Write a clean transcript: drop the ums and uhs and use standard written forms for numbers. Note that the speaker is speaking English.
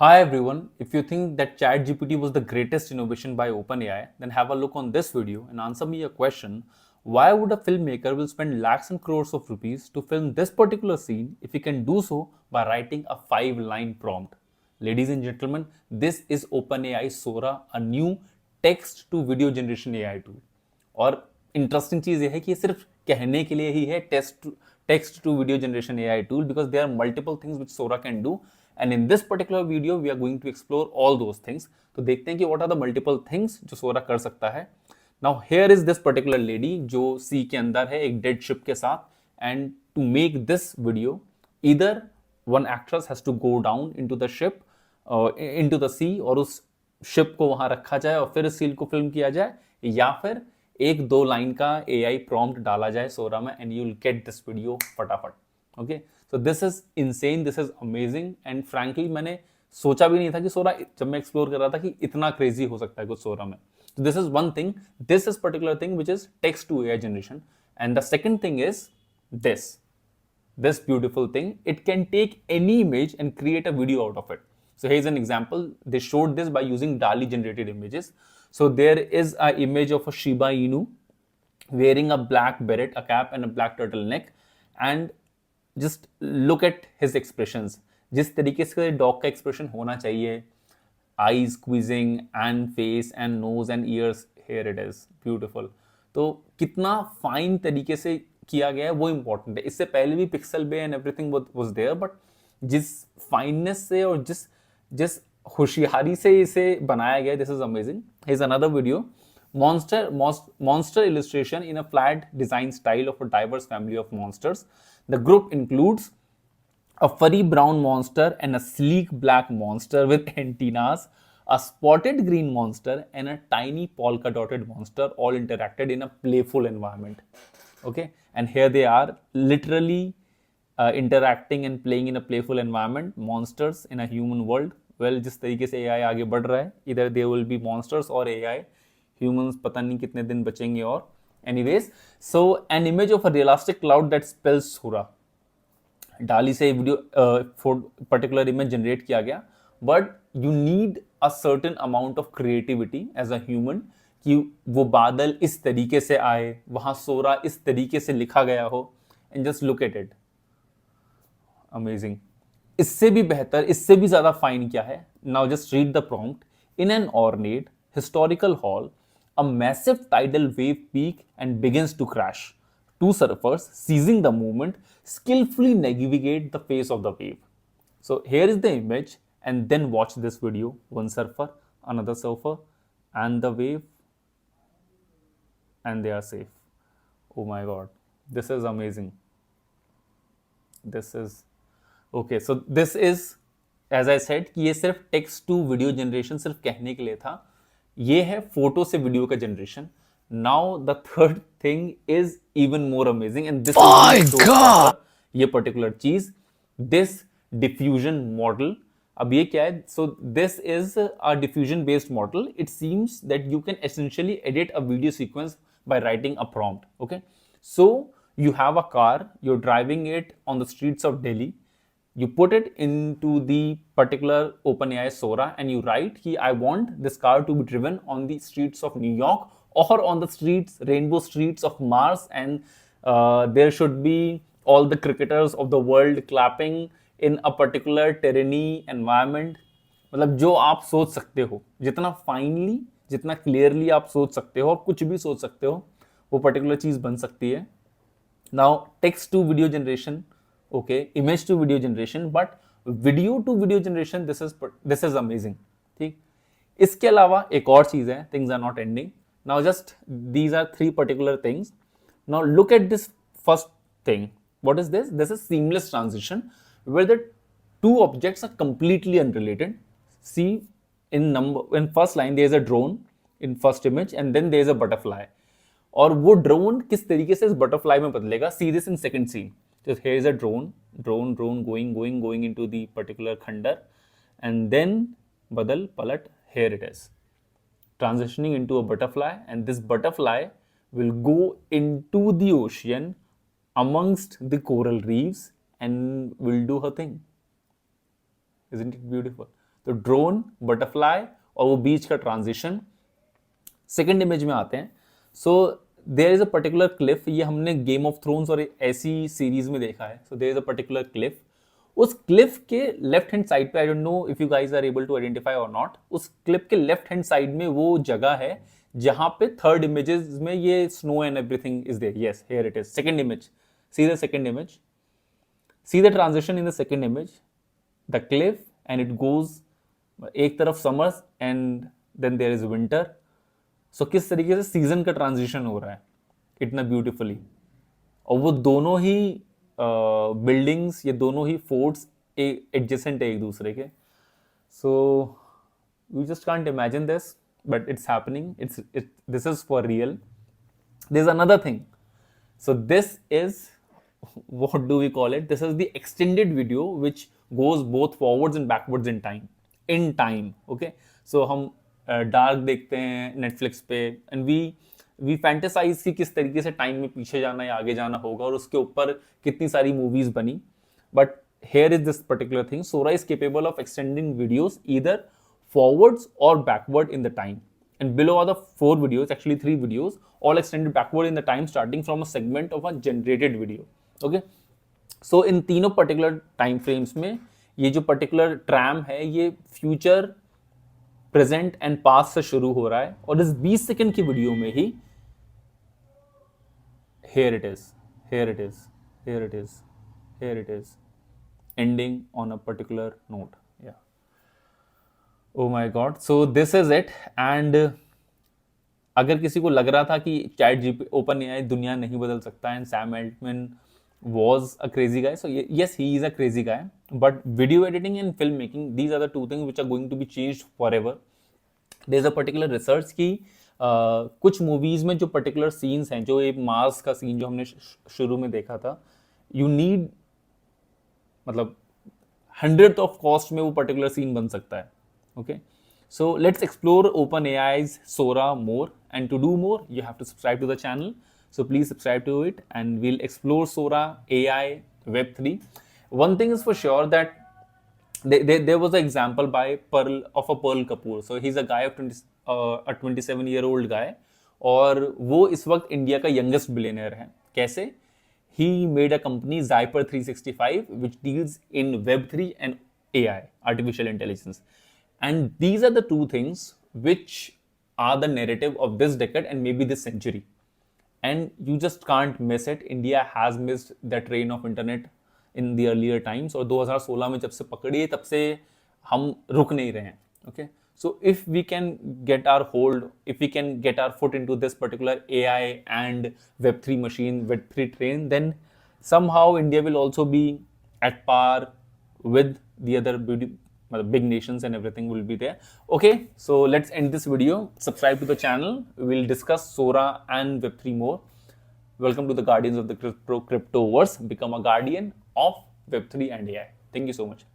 Hi everyone, if you think that ChatGPT was the greatest innovation by OpenAI, then have a look on this video and answer me a question. Why would a filmmaker will spend lakhs and crores of rupees to film this particular scene if he can do so by writing a 5-line prompt? Ladies and gentlemen, this is OpenAI Sora, a new text to video generation AI tool. और interesting चीज ये है कि ये सिर्फ कहने के लिए ही है text to video generation AI tool because there are multiple things which Sora can do and in this particular video we are going to explore all those things. तो देखते हैं कि what are the multiple things जो Sora कर सकता है। Now here is this particular lady जो सी के अंदर है एक डेड शिप के साथ and to make this video इधर one actress has to go down into the ship into the sea और उस शिप को वहां रखा जाए और फिर इस सील को फिल्म किया जाए या फिर एक दो लाइन का एआई प्रॉम्प्ट डाला जाए सोरा में and you will get this video फटाफट। Okay, so this is insane, this is amazing and frankly मैंने सोचा भी नहीं था कि सोरा, जब मैं एक्सप्लोर कर रहा था कि इतना क्रेजी हो सकता है कुछ सोरा में। So this is one thing, this is particular thing which is text to AI generation, and the second thing is this beautiful thing. It can take any image and create a video out of it. So here's an example. They showed this by using DALL-E generated images. So there is an image of a Shiba Inu wearing a black beret, a cap and a black turtleneck, and just look at his expressions. जिस तरीके से dog का expression होना चाहिए, eyes squeezing and face and nose and ears, here it is beautiful. तो कितना fine तरीके से किया गया है वो इंपॉर्टेंट है। इससे पहले भी Pixabay and everything was there, but जिस फाइननेस से और जिस जिस होशियारी से इसे बनाया गया, this is amazing. Here is another video, monster illustration in a flat design style of a diverse family of monsters. The group includes a furry brown monster and a sleek black monster with antennas, a spotted green monster, and a tiny polka dotted monster, all interacted in a playful environment. Okay, and here they are literally interacting and playing in a playful environment, monsters in a human world. Well, जिस तरीके से AI आगे बढ़ रहा है, either they will be monsters or AI, humans पता नहीं कितने दिन बचेंगे। और anyways, so an image of a realistic cloud that spells Sura. डाली से वीडियो पर्टिकुलर इमेज जनरेट किया गया, but you need a certain amount of creativity as a human कि वो बादल इस तरीके से आए, वहां सोरा इस तरीके से लिखा गया हो, and just look at it, amazing. इससे भी बेहतर, इससे भी ज्यादा फाइन क्या है? Now just read the prompt. In an ornate historical hall a massive tidal wave peak and begins to crash. Two surfers, seizing the moment, skillfully navigate the face of the wave. So here is the image, and then watch this video. One surfer, another surfer, and the wave, and they are safe. Oh my god, this is amazing. This is okay. So this is, as I said, कि ये सिर्फ text to video generation सिर्फ कहने के लिए था। ये है फोटो से वीडियो का generation. Now the third thing is even more amazing and this ये पर्टिकुलर चीज, दिस डिफ्यूजन मॉडल। अब ये क्या है? सो this is a diffusion based model. It seems that you can essentially edit a video sequence by writing a prompt. Okay, so you have a car, you're driving it on the streets of Delhi, you put it into the particular OpenAI Sora and you write कि I want this car to be driven on the streets of New York or on the streets, rainbow streets of Mars, and there should be all the cricketers of the world clapping in a particular terrainy environment. मतलब जो आप सोच सकते हो, जितना finally, जितना clearly आप सोच सकते हो और कुछ भी सोच सकते हो, वो पर्टिकुलर चीज बन सकती है। Now text to video generation, okay, image to video generation, but video to video generation, this is amazing. ठीक, इसके अलावा एक और चीज है, things are not ending. Now just these are three particular things. Now look at this first thing. What is this? This is seamless transition where the two objects are completely unrelated. See, in first line there is a drone in first image and then there is a butterfly, और वो drone किस तरीके से इस butterfly में बदलेगा, see this in second scene. So here is a drone going into the particular खंडर, and then बदल पलट, here it is transitioning into a butterfly, and this butterfly will go into the ocean amongst the coral reefs and will do her thing. Isn't it beautiful? तो drone, butterfly और वो बीच का transition. Second image में आते हैं। So there is a particular cliff, ये हमने game of thrones और ऐसी सीरीज में देखा है। So there is a particular cliff, उस क्लिफ के लेफ्ट हैंड साइड पे, I don't know if you guys are able to identify और नॉट, उस क्लिफ के लेफ्ट हैंड साइड में वो जगह है जहां पे थर्ड इमेजेस में ये snow and everything is there. Yes, here it is, second image, see the second image, see the transition in the second image, the cliff and it goes, एक तरफ summers and then there is winter. So किस तरीके से season का transition हो रहा है इतना ब्यूटिफुली। और वो दोनों ही बिल्डिंग्स, ये दोनों ही फोर्ट्स एडजेसेंट है एक दूसरे के। So you just can't imagine this, but it's happening, this is for real. There is another thing. So this is, what do we call it? This is the extended video which goes both forwards and backwards in time. In time, okay? So हम dark देखते हैं Netflix पे and we fantasise कि किस तरीके से time में पीछे जाना या आगे जाना होगा और उसके ऊपर कितनी सारी मूवीज बनी। But here is this particular thing. Sora is capable of extending videos either forwards or backward in the time. And below are the 4 videos, actually 3 videos, all extended backward in the time starting from a segment of a generated video. Okay? So in तीनों particular time frames में ये जो particular tram है ये future, present and past से शुरू हो रहा है और इस 20 सेकंड की वीडियो में ही here it is, here it is, here it is, here it is, ending on a particular note. Yeah. Oh my god. So this is it. And अगर किसी को लग रहा था कि चैट जीपी ओपन एआई दुनिया नहीं बदल सकता and Sam Altman was a crazy guy, so yes, he is a crazy guy, but video editing and filmmaking, these are the two things which are going to be changed forever. There is a particular research कि कुछ movies में जो particular scenes हैं, जो एक Mars का scene जो हमने शुरू में देखा था, यू नीड, मतलब 100th ऑफ कॉस्ट में वो पर्टिकुलर सीन बन सकता है। Okay, so let's explore OpenAI's Sora more, and to do more you have to subscribe to the channel. So please subscribe to it and we'll explore Sora, AI, Web3. One thing is for sure that there was an example by of a Pearl Kapoor. So he's a guy of 27-year-old guy और वो इस वक्त India का youngest billionaire है. कैसे? He made a company Zyper 365 which deals in Web3 and AI, artificial intelligence. And these are the two things which are the narrative of this decade and maybe this century. And you just can't miss it. India has missed the train of internet in the earlier times. और 2016 में जब से पकड़ी है तब से हम रुक नहीं रहे हैं. Okay, so if we can get our hold, if we can get our foot into this particular AI and Web3 machine, Web3 train, then somehow India will also be at par with the other big nations and everything will be there. Okay, so let's end this video. Subscribe to the channel. We'll discuss Sora and Web3 more. Welcome to the Guardians of the Cryptoverse. Become a guardian of Web3 and AI. Thank you so much.